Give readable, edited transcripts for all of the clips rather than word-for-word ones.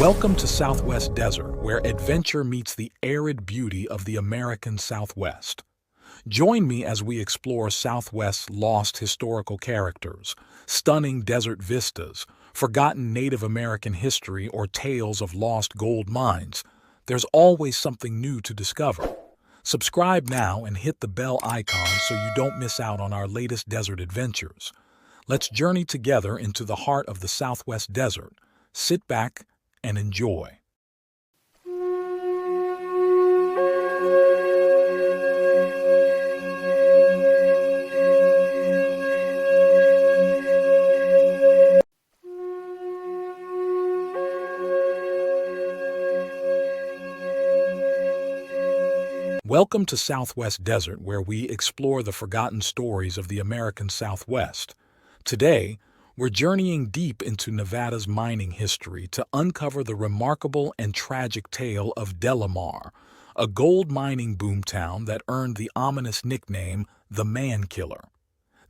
Welcome to Southwest Desert, where adventure meets the arid beauty of the American Southwest. Join me as we explore Southwest's lost historical characters, stunning desert vistas, forgotten Native American history, or tales of lost gold mines. There's always something new to discover. Subscribe now and hit the bell icon so you don't miss out on our latest desert adventures. Let's journey together into the heart of the Southwest Desert. Sit back and enjoy. Welcome to Southwest Desert, where we explore the forgotten stories of the American Southwest. Today, we're journeying deep into Nevada's mining history to uncover the remarkable and tragic tale of Delamar, a gold mining boomtown that earned the ominous nickname the Man Killer.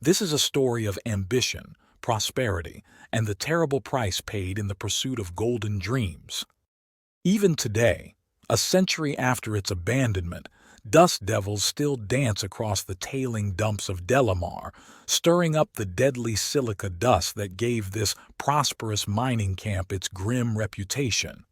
This is a story of ambition, prosperity, and the terrible price paid in the pursuit of golden dreams. Even today, a century after its abandonment, dust devils still dance across the tailing dumps of Delamar, stirring up the deadly silica dust that gave this prosperous mining camp its grim reputation.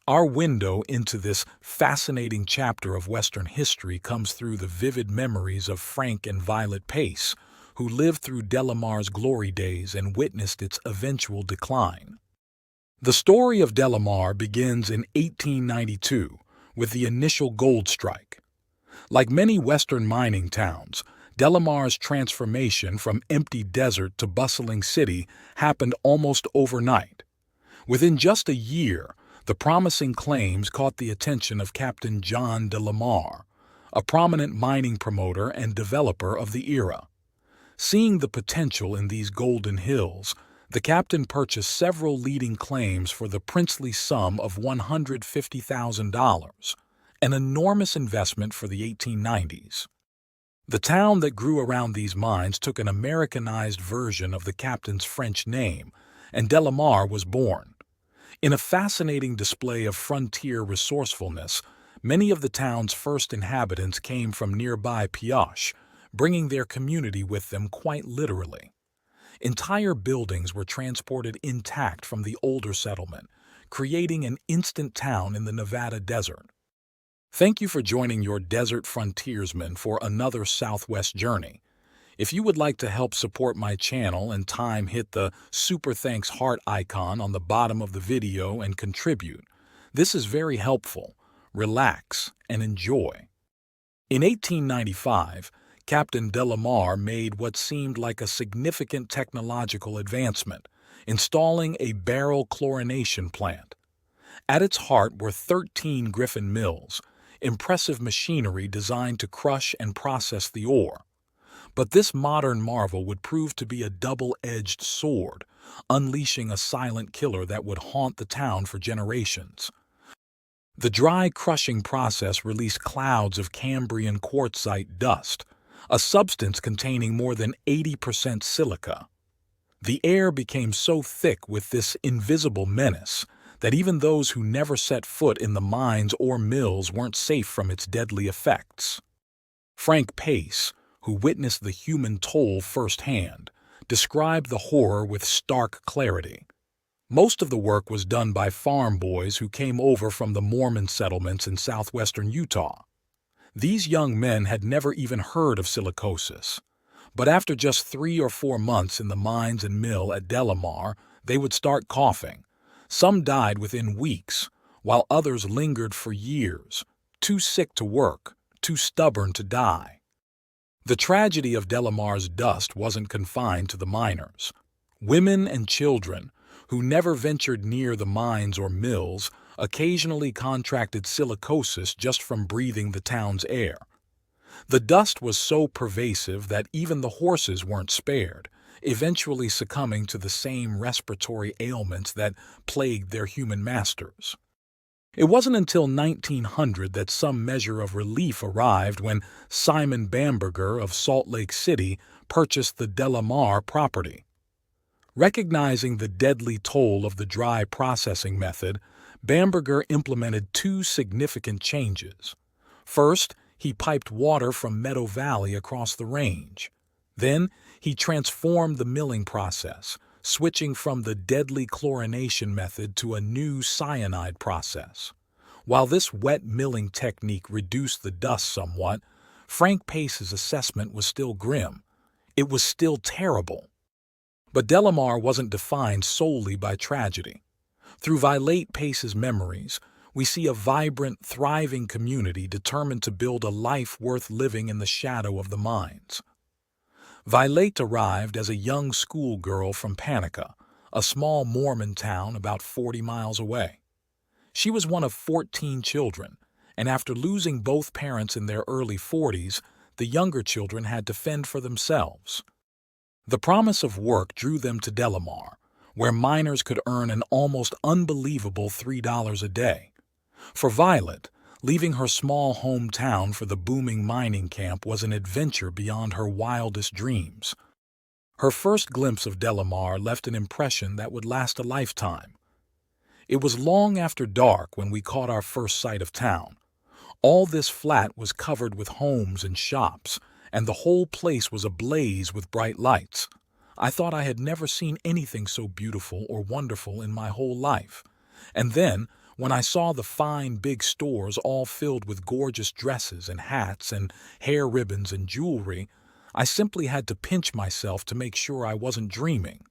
Our window into this fascinating chapter of Western history comes through the vivid memories of Frank and Vilate Pace, who lived through Delamar's glory days and witnessed its eventual decline. The story of Delamar begins in 1892 with the initial gold strike. Like many Western mining towns, Delamar's transformation from empty desert to bustling city happened almost overnight. Within just a year, the promising claims caught the attention of Captain John Delamar, a prominent mining promoter and developer of the era. Seeing the potential in these golden hills, the captain purchased several leading claims for the princely sum of $150,000. An enormous investment for the 1890s. The town that grew around these mines took an Americanized version of the captain's French name, and Delamar was born. In a fascinating display of frontier resourcefulness, many of the town's first inhabitants came from nearby Pioche, bringing their community with them quite literally. Entire buildings were transported intact from the older settlement, creating an instant town in the Nevada desert. Thank you for joining your desert frontiersmen for another Southwest journey. If you would like to help support my channel and time, hit the super thanks heart icon on the bottom of the video and contribute. This is very helpful. Relax and enjoy. In 1895, Captain Delamar made what seemed like a significant technological advancement, installing a barrel chlorination plant. At its heart were 13 Griffin mills, impressive machinery designed to crush and process the ore. But this modern marvel would prove to be a double-edged sword, unleashing a silent killer that would haunt the town for generations. The dry crushing process released clouds of Cambrian quartzite dust, a substance containing more than 80% silica. The air became so thick with this invisible menace that even those who never set foot in the mines or mills weren't safe from its deadly effects. Frank Pace, who witnessed the human toll firsthand, described the horror with stark clarity. Most of the work was done by farm boys who came over from the Mormon settlements in southwestern Utah. These young men had never even heard of silicosis, but after just 3 or 4 months in the mines and mill at Delamar, they would start coughing. Some died within weeks, while others lingered for years, too sick to work, too stubborn to die. The tragedy of Delamar's dust wasn't confined to the miners. Women and children, who never ventured near the mines or mills, occasionally contracted silicosis just from breathing the town's air. The dust was so pervasive that even the horses weren't spared, eventually succumbing to the same respiratory ailments that plagued their human masters. It wasn't until 1900 that some measure of relief arrived when Simon Bamberger of Salt Lake City purchased the Delamar property. Recognizing the deadly toll of the dry processing method, Bamberger implemented two significant changes. First, he piped water from Meadow Valley across the range. Then, he transformed the milling process, switching from the deadly chlorination method to a new cyanide process. While this wet milling technique reduced the dust somewhat, Frank Pace's assessment was still grim. It was still terrible. But Delamar wasn't defined solely by tragedy. Through Vilate Pace's memories, we see a vibrant, thriving community determined to build a life worth living in the shadow of the mines. Vilate arrived as a young schoolgirl from Panica, a small Mormon town about 40 miles away. She was one of 14 children, and after losing both parents in their early 40s, the younger children had to fend for themselves. The promise of work drew them to Delamar, where miners could earn an almost unbelievable $3 a day. For Violet, leaving her small hometown for the booming mining camp was an adventure beyond her wildest dreams. Her first glimpse of Delamar left an impression that would last a lifetime. It was long after dark when we caught our first sight of town. All this flat was covered with homes and shops, and the whole place was ablaze with bright lights. I thought I had never seen anything so beautiful or wonderful in my whole life. And then, when I saw the fine big stores all filled with gorgeous dresses and hats and hair ribbons and jewelry, I simply had to pinch myself to make sure I wasn't dreaming.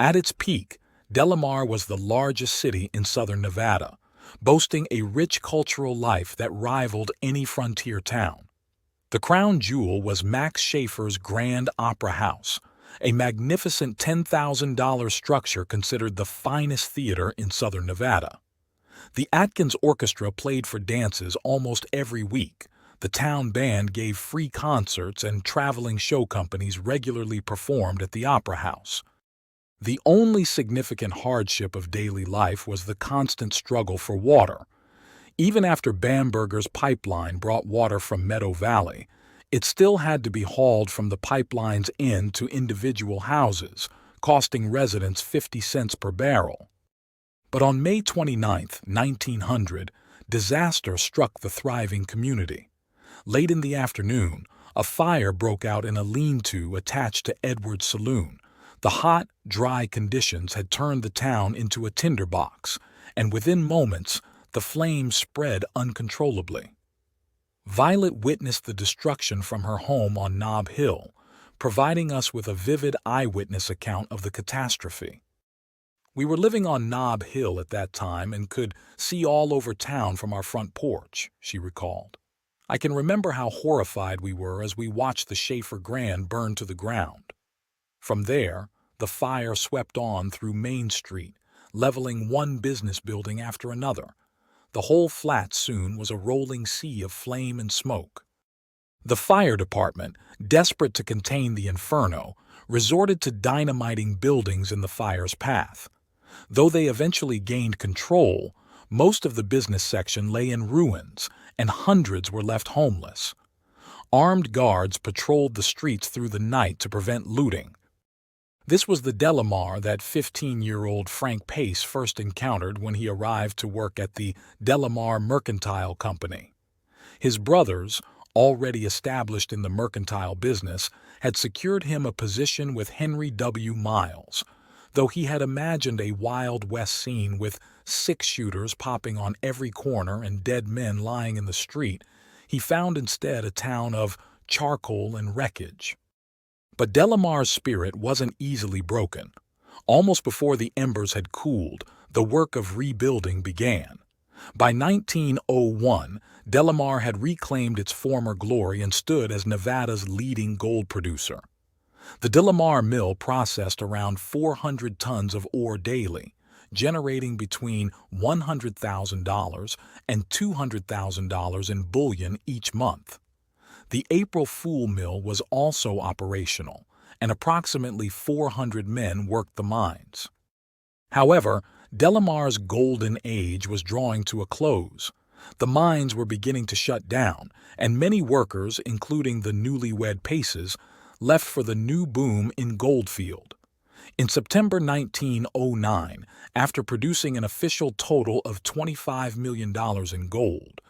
At its peak, Delamar was the largest city in southern Nevada, boasting a rich cultural life that rivaled any frontier town. The crown jewel was Max Schaefer's Grand Opera House, a magnificent $10,000 structure considered the finest theater in southern Nevada. The Atkins Orchestra played for dances almost every week. The town band gave free concerts, and traveling show companies regularly performed at the Opera House. The only significant hardship of daily life was the constant struggle for water. Even after Bamberger's pipeline brought water from Meadow Valley, it still had to be hauled from the pipeline's end to individual houses, costing residents 50 cents per barrel. But on May 29, 1900, disaster struck the thriving community. Late in the afternoon, a fire broke out in a lean-to attached to Edward's saloon. The hot, dry conditions had turned the town into a tinderbox, and within moments, the flames spread uncontrollably. Violet witnessed the destruction from her home on Nob Hill, providing us with a vivid eyewitness account of the catastrophe. We were living on Nob Hill at that time and could see all over town from our front porch, she recalled. I can remember how horrified we were as we watched the Schaefer Grand burn to the ground. From there, the fire swept on through Main Street, leveling one business building after another. The whole flat soon was a rolling sea of flame and smoke. The fire department, desperate to contain the inferno, resorted to dynamiting buildings in the fire's path. Though they eventually gained control, most of the business section lay in ruins, and hundreds were left homeless. Armed guards patrolled the streets through the night to prevent looting. This was the Delamar that 15-year-old Frank Pace first encountered when he arrived to work at the Delamar Mercantile Company. His brothers, already established in the mercantile business, had secured him a position with Henry W. Miles. Though he had imagined a Wild West scene with six-shooters popping on every corner and dead men lying in the street, he found instead a town of charcoal and wreckage. But Delamar's spirit wasn't easily broken. Almost before the embers had cooled, the work of rebuilding began. By 1901, Delamar had reclaimed its former glory and stood as Nevada's leading gold producer. The Delamar mill processed around 400 tons of ore daily, generating between $100,000 and $200,000 in bullion each month. The April Fool mill was also operational, and approximately 400 men worked the mines. However, Delamar's golden age was drawing to a close. The mines were beginning to shut down, and many workers, including the newlywed Paces, left for the new boom in Goldfield. In September 1909, after producing an official total of $25 million in gold,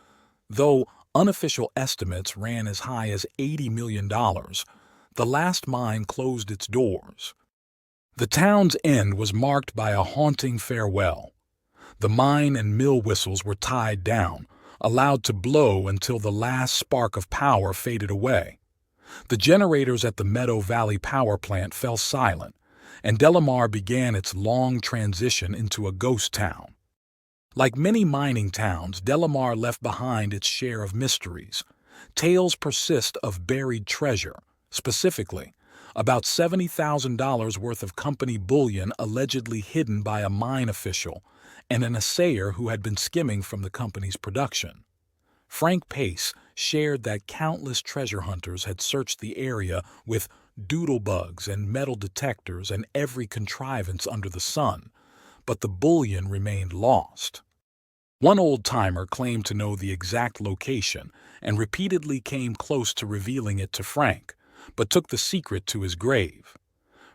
though unofficial estimates ran as high as $80 million, the last mine closed its doors. The town's end was marked by a haunting farewell. The mine and mill whistles were tied down, allowed to blow until the last spark of power faded away. The generators at the Meadow Valley Power Plant fell silent, and Delamar began its long transition into a ghost town. Like many mining towns, Delamar left behind its share of mysteries. Tales persist of buried treasure, specifically, about $70,000 worth of company bullion allegedly hidden by a mine official and an assayer who had been skimming from the company's production. Frank Pace shared that countless treasure hunters had searched the area with doodlebugs and metal detectors and every contrivance under the sun, but the bullion remained lost. One old-timer claimed to know the exact location and repeatedly came close to revealing it to Frank, but took the secret to his grave.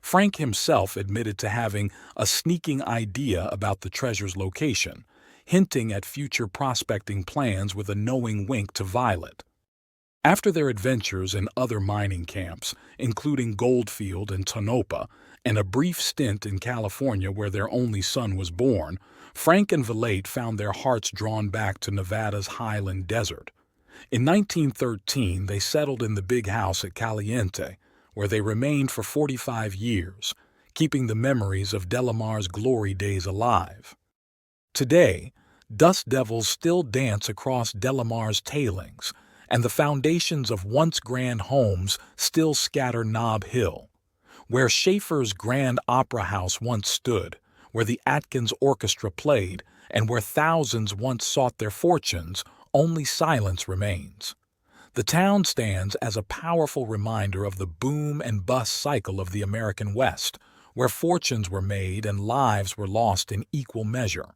Frank himself admitted to having a sneaking idea about the treasure's location, hinting at future prospecting plans with a knowing wink to Vilate. After their adventures in other mining camps, including Goldfield and Tonopah, and a brief stint in California where their only son was born, Frank and Vilate found their hearts drawn back to Nevada's highland desert. In 1913, they settled in the big house at Caliente, where they remained for 45 years, keeping the memories of Delamar's glory days alive. Today, dust devils still dance across Delamar's tailings, and the foundations of once grand homes still scatter Nob Hill. Where Schaefer's Grand Opera House once stood, where the Atkins Orchestra played, and where thousands once sought their fortunes, only silence remains. The town stands as a powerful reminder of the boom and bust cycle of the American West, where fortunes were made and lives were lost in equal measure.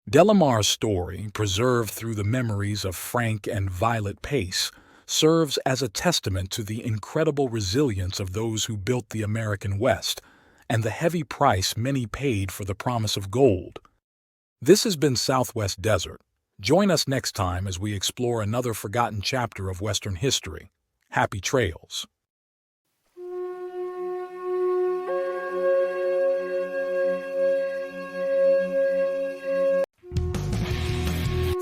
Delamar's story, preserved through the memories of Frank and Vilate Pace, serves as a testament to the incredible resilience of those who built the American West and the heavy price many paid for the promise of gold. This has been Southwest Desert. Join us next time as we explore another forgotten chapter of Western history. Happy trails!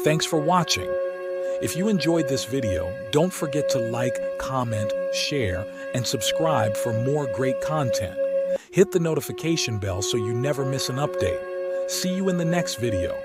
Thanks for watching. If you enjoyed this video, don't forget to like, comment, share, and subscribe for more great content. Hit the notification bell so you never miss an update. See you in the next video.